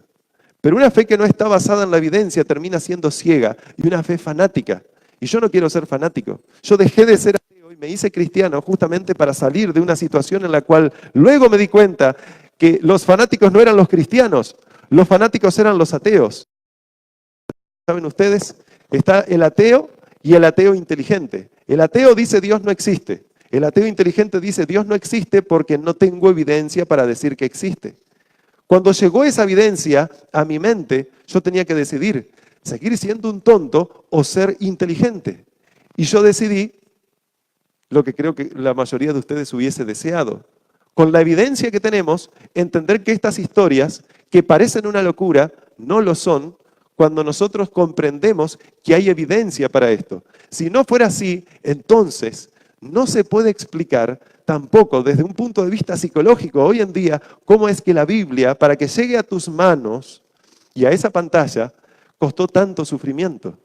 S1: Pero una fe que no está basada en la evidencia termina siendo ciega y una fe fanática. Y yo no quiero ser fanático. Yo dejé de ser ateo y me hice cristiano justamente para salir de una situación en la cual luego me di cuenta que los fanáticos no eran los cristianos, los fanáticos eran los ateos. ¿Saben ustedes? Está el ateo y el ateo inteligente. El ateo dice Dios no existe. El ateo inteligente dice Dios no existe porque no tengo evidencia para decir que existe. Cuando llegó esa evidencia a mi mente, yo tenía que decidir, seguir siendo un tonto o ser inteligente. Y yo decidí lo que creo que la mayoría de ustedes hubiese deseado. Con la evidencia que tenemos, entender que estas historias, que parecen una locura, no lo son, cuando nosotros comprendemos que hay evidencia para esto. Si no fuera así, entonces no se puede explicar tampoco desde un punto de vista psicológico hoy en día cómo es que la Biblia, para que llegue a tus manos y a esa pantalla, costó tanto sufrimiento.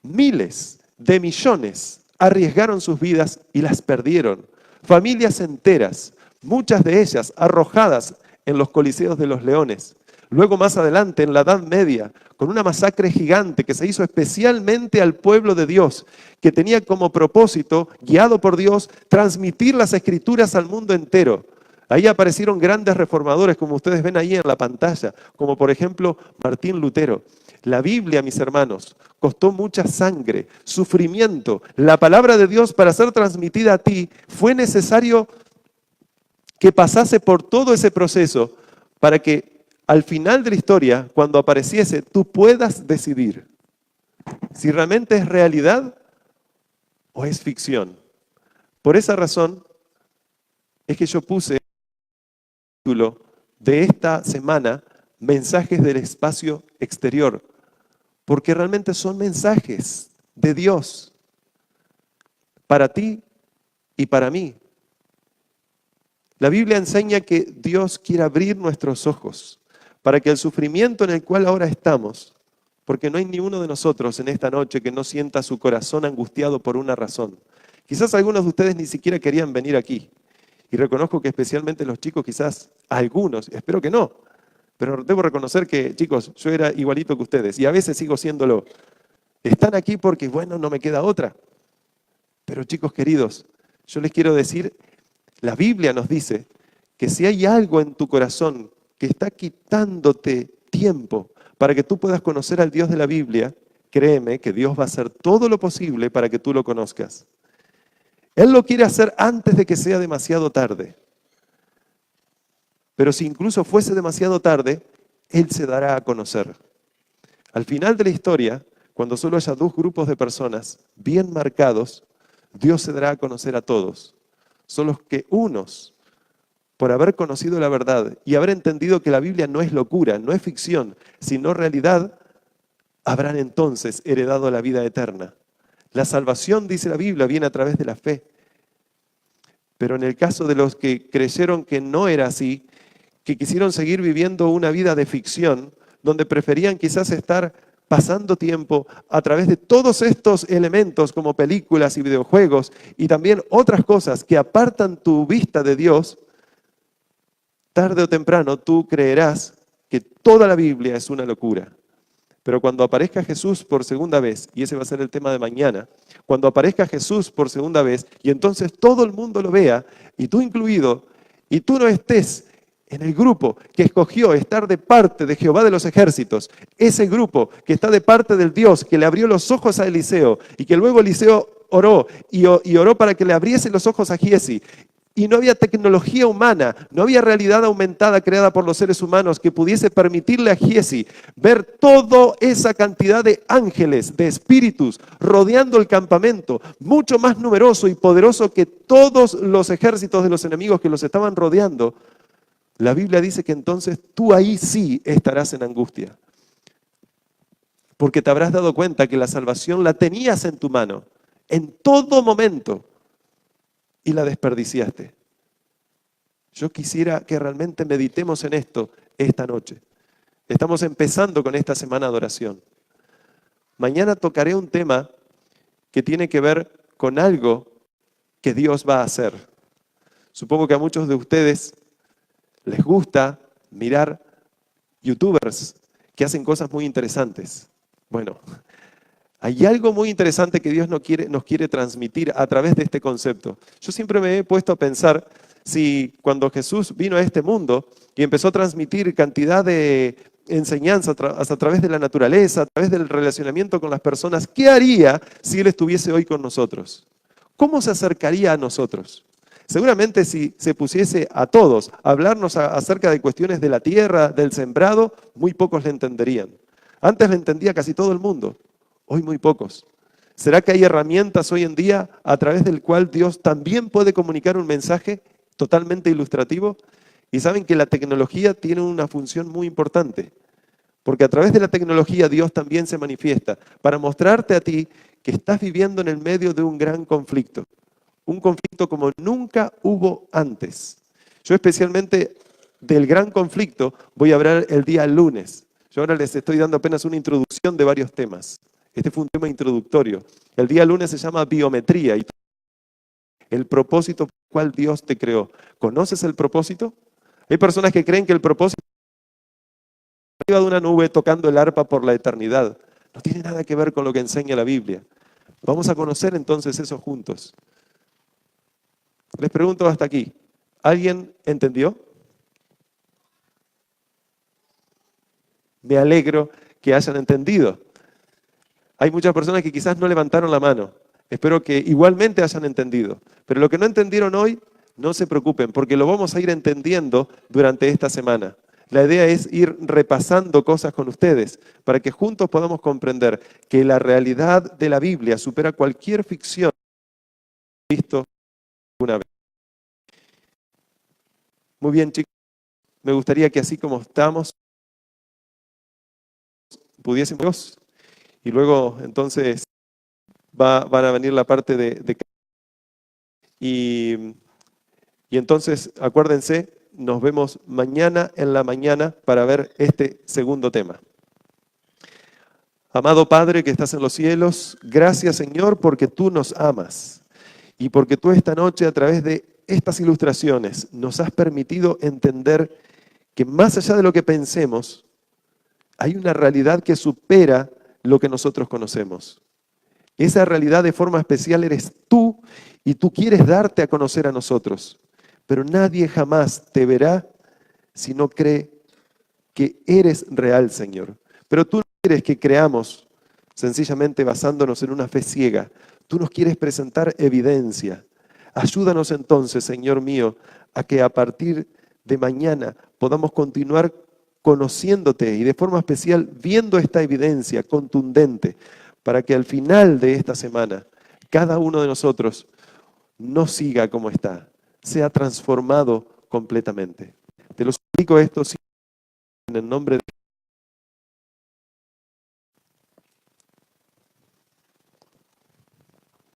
S1: Miles de millones arriesgaron sus vidas y las perdieron. Familias enteras, muchas de ellas arrojadas en los coliseos de los leones. Luego más adelante, en la Edad Media, con una masacre gigante que se hizo especialmente al pueblo de Dios, que tenía como propósito, guiado por Dios, transmitir las Escrituras al mundo entero. Ahí aparecieron grandes reformadores, como ustedes ven ahí en la pantalla, como por ejemplo Martín Lutero. La Biblia, mis hermanos, costó mucha sangre, sufrimiento. La palabra de Dios, para ser transmitida a ti, fue necesario que pasase por todo ese proceso para que al final de la historia, cuando apareciese, tú puedas decidir si realmente es realidad o es ficción. Por esa razón es que yo puse el título de esta semana, Mensajes del Espacio Exterior, porque realmente son mensajes de Dios para ti y para mí. La Biblia enseña que Dios quiere abrir nuestros ojos para que el sufrimiento en el cual ahora estamos, porque no hay ni uno de nosotros en esta noche que no sienta su corazón angustiado por una razón. Quizás algunos de ustedes ni siquiera querían venir aquí. Y reconozco que especialmente los chicos, quizás algunos, espero que no, pero debo reconocer que, chicos, yo era igualito que ustedes y a veces sigo siéndolo. Están aquí porque, bueno, no me queda otra. Pero chicos queridos, yo les quiero decir, la Biblia nos dice que si hay algo en tu corazón que está quitándote tiempo para que tú puedas conocer al Dios de la Biblia, créeme que Dios va a hacer todo lo posible para que tú lo conozcas. Él lo quiere hacer antes de que sea demasiado tarde. Pero si incluso fuese demasiado tarde, Él se dará a conocer. Al final de la historia, cuando solo haya dos grupos de personas bien marcados, Dios se dará a conocer a todos. Solo que unos, por haber conocido la verdad y haber entendido que la Biblia no es locura, no es ficción, sino realidad, habrán entonces heredado la vida eterna. La salvación, dice la Biblia, viene a través de la fe. Pero en el caso de los que creyeron que no era así, que quisieron seguir viviendo una vida de ficción, donde preferían quizás estar pasando tiempo a través de todos estos elementos como películas y videojuegos y también otras cosas que apartan tu vista de Dios, tarde o temprano tú creerás que toda la Biblia es una locura. Pero cuando aparezca Jesús por segunda vez, y ese va a ser el tema de mañana, cuando aparezca Jesús por segunda vez, y entonces todo el mundo lo vea, y tú incluido, y tú no estés en el grupo que escogió estar de parte de Jehová de los ejércitos, ese grupo que está de parte del Dios que le abrió los ojos a Eliseo, y que luego Eliseo oró, y oró para que le abriese los ojos a Giesi, y no había tecnología humana, no había realidad aumentada creada por los seres humanos que pudiese permitirle a Giesi ver toda esa cantidad de ángeles, de espíritus, rodeando el campamento, mucho más numeroso y poderoso que todos los ejércitos de los enemigos que los estaban rodeando. La Biblia dice que entonces tú ahí sí estarás en angustia, porque te habrás dado cuenta que la salvación la tenías en tu mano, en todo momento, y la desperdiciaste. Yo quisiera que realmente meditemos en esto esta noche. Estamos empezando con esta semana de oración. Mañana tocaré un tema que tiene que ver con algo que Dios va a hacer. Supongo que a muchos de ustedes les gusta mirar youtubers que hacen cosas muy interesantes. Bueno, hay algo muy interesante que Dios nos quiere transmitir a través de este concepto. Yo siempre me he puesto a pensar si cuando Jesús vino a este mundo y empezó a transmitir cantidad de enseñanza a través de la naturaleza, a través del relacionamiento con las personas, ¿qué haría si Él estuviese hoy con nosotros? ¿Cómo se acercaría a nosotros? Seguramente si se pusiese a todos a hablarnos acerca de cuestiones de la tierra, del sembrado, muy pocos le entenderían. Antes le entendía casi todo el mundo. Hoy muy pocos. ¿Será que hay herramientas hoy en día a través del cual Dios también puede comunicar un mensaje totalmente ilustrativo? Y saben que la tecnología tiene una función muy importante, porque a través de la tecnología Dios también se manifiesta para mostrarte a ti que estás viviendo en el medio de un gran conflicto, un conflicto como nunca hubo antes. Yo especialmente del gran conflicto voy a hablar el día lunes. Yo ahora les estoy dando apenas una introducción de varios temas. Este fue un tema introductorio. El día lunes se llama biometría y el propósito por el cual Dios te creó. ¿Conoces el propósito? Hay personas que creen que el propósito es arriba de una nube tocando el arpa por la eternidad. No tiene nada que ver con lo que enseña la Biblia. Vamos a conocer entonces eso juntos. Les pregunto hasta aquí. ¿Alguien entendió? Me alegro que hayan entendido. Hay muchas personas que quizás no levantaron la mano. Espero que igualmente hayan entendido. Pero lo que no entendieron hoy, no se preocupen, porque lo vamos a ir entendiendo durante esta semana. La idea es ir repasando cosas con ustedes para que juntos podamos comprender que la realidad de la Biblia supera cualquier ficción visto una vez. Muy bien, chicos. Me gustaría que así como estamos, pudiésemos. Y luego, entonces, van a venir la parte de y entonces, acuérdense, nos vemos mañana en la mañana para ver este segundo tema. Amado Padre que estás en los cielos, gracias Señor porque tú nos amas y porque tú esta noche a través de estas ilustraciones nos has permitido entender que más allá de lo que pensemos, hay una realidad que supera lo que nosotros conocemos. Esa realidad de forma especial eres tú y tú quieres darte a conocer a nosotros. Pero nadie jamás te verá si no cree que eres real, Señor. Pero tú no quieres que creamos sencillamente basándonos en una fe ciega. Tú nos quieres presentar evidencia. Ayúdanos entonces, Señor mío, a que a partir de mañana podamos continuar conociéndote y de forma especial viendo esta evidencia contundente para que al final de esta semana cada uno de nosotros no siga como está, sea transformado completamente. Te lo suplico esto en el nombre de